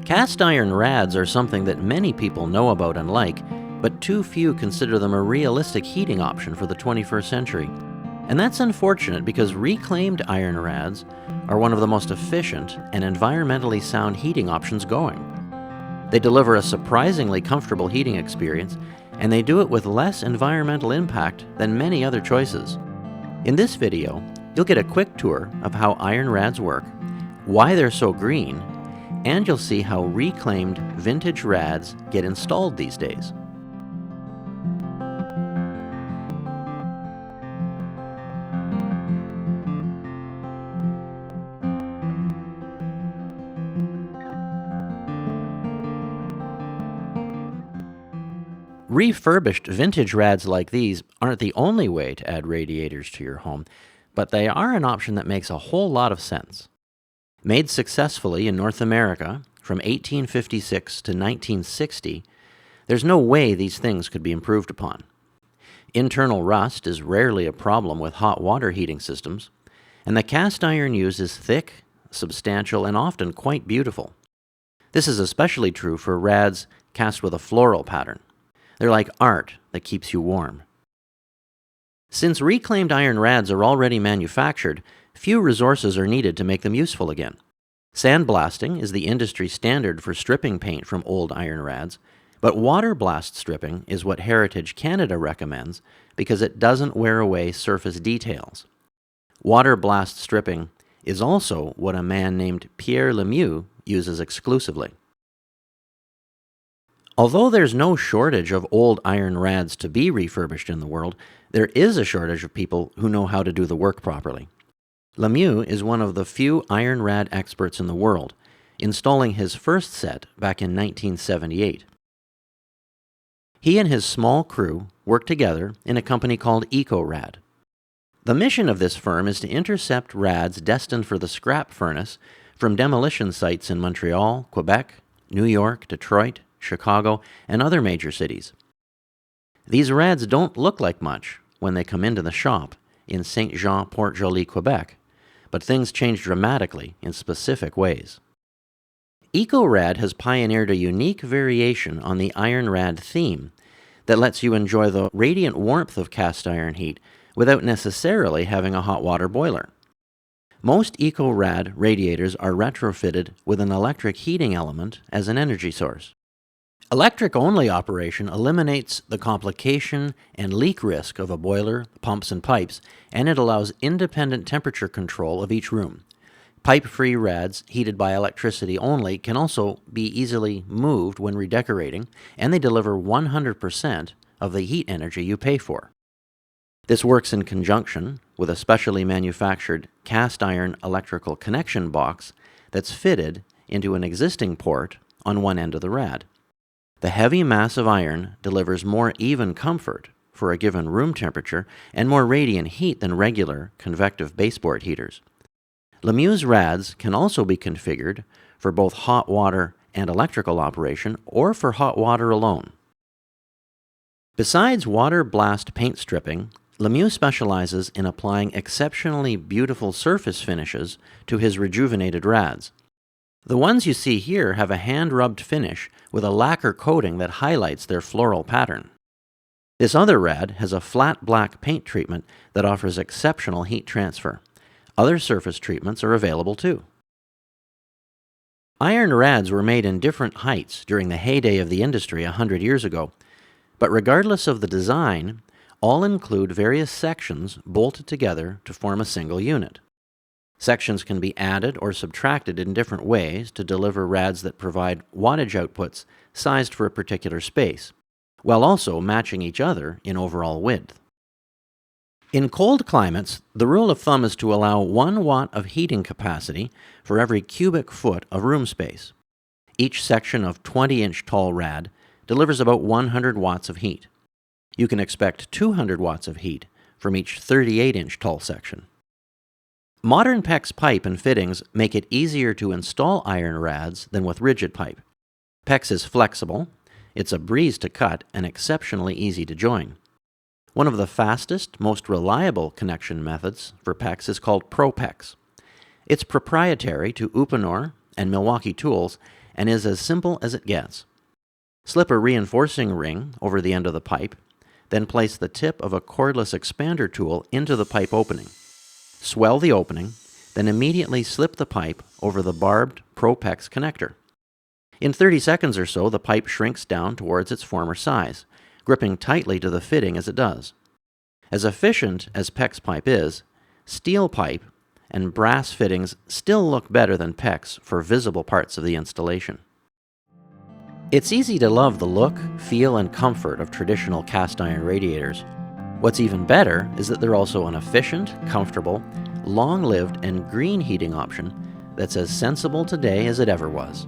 Cast iron rads are something that many people know about and like, but too few consider them a realistic heating option for the 21st century. And that's unfortunate because reclaimed iron rads are one of the most efficient and environmentally sound heating options going. They deliver a surprisingly comfortable heating experience, and they do it with less environmental impact than many other choices. In this video, you'll get a quick tour of how iron rads work, why they're so green, and you'll see how reclaimed vintage rads get installed these days. Refurbished vintage rads like these aren't the only way to add radiators to your home, but they are an option that makes a whole lot of sense. Made successfully in North America from 1856 to 1960, there's no way these things could be improved upon. Internal rust is rarely a problem with hot water heating systems, and the cast iron used is thick, substantial, and often quite beautiful. This is especially true for rads cast with a floral pattern. They're like art that keeps you warm. Since reclaimed iron rads are already manufactured, few resources are needed to make them useful again. Sandblasting is the industry standard for stripping paint from old iron rads, but water blast stripping is what Heritage Canada recommends because it doesn't wear away surface details. Water blast stripping is also what a man named Pierre Lemieux uses exclusively. Although there's no shortage of old iron rads to be refurbished in the world, there is a shortage of people who know how to do the work properly. Lemieux is one of the few iron rad experts in the world, installing his first set back in 1978. He and his small crew work together in a company called EcoRad. The mission of this firm is to intercept rads destined for the scrap furnace from demolition sites in Montreal, Quebec, New York, Detroit, Chicago, and other major cities. These rads don't look like much when they come into the shop in Saint-Jean-Port-Joli, Quebec, but things change dramatically in specific ways. EcoRad has pioneered a unique variation on the iron rad theme that lets you enjoy the radiant warmth of cast iron heat without necessarily having a hot water boiler. Most EcoRad radiators are retrofitted with an electric heating element as an energy source. Electric-only operation eliminates the complication and leak risk of a boiler, pumps, and pipes, and it allows independent temperature control of each room. Pipe-free rads heated by electricity only can also be easily moved when redecorating, and they deliver 100% of the heat energy you pay for. This works in conjunction with a specially manufactured cast iron electrical connection box that's fitted into an existing port on one end of the rad. The heavy mass of iron delivers more even comfort for a given room temperature and more radiant heat than regular convective baseboard heaters. Lemieux's rads can also be configured for both hot water and electrical operation or for hot water alone. Besides water blast paint stripping, Lemieux specializes in applying exceptionally beautiful surface finishes to his rejuvenated rads. The ones you see here have a hand-rubbed finish with a lacquer coating that highlights their floral pattern. This other rad has a flat black paint treatment that offers exceptional heat transfer. Other surface treatments are available too. Iron rads were made in different heights during the heyday of the industry 100 years ago, but regardless of the design, all include various sections bolted together to form a single unit. Sections can be added or subtracted in different ways to deliver rads that provide wattage outputs sized for a particular space, while also matching each other in overall width. In cold climates, the rule of thumb is to allow 1 watt of heating capacity for every cubic foot of room space. Each section of 20-inch tall rad delivers about 100 watts of heat. You can expect 200 watts of heat from each 38-inch tall section. Modern PEX pipe and fittings make it easier to install iron rads than with rigid pipe. PEX is flexible, it's a breeze to cut, and exceptionally easy to join. One of the fastest, most reliable connection methods for PEX is called ProPEX. It's proprietary to Uponor and Milwaukee Tools, and is as simple as it gets. Slip a reinforcing ring over the end of the pipe, then place the tip of a cordless expander tool into the pipe opening. Swell the opening, then immediately slip the pipe over the barbed Pro-PEX connector. In 30 seconds or so, the pipe shrinks down towards its former size, gripping tightly to the fitting as it does. As efficient as PEX pipe is, steel pipe and brass fittings still look better than PEX for visible parts of the installation. It's easy to love the look, feel, and comfort of traditional cast iron radiators. What's even better is that they're also an efficient, comfortable, long-lived, and green heating option that's as sensible today as it ever was.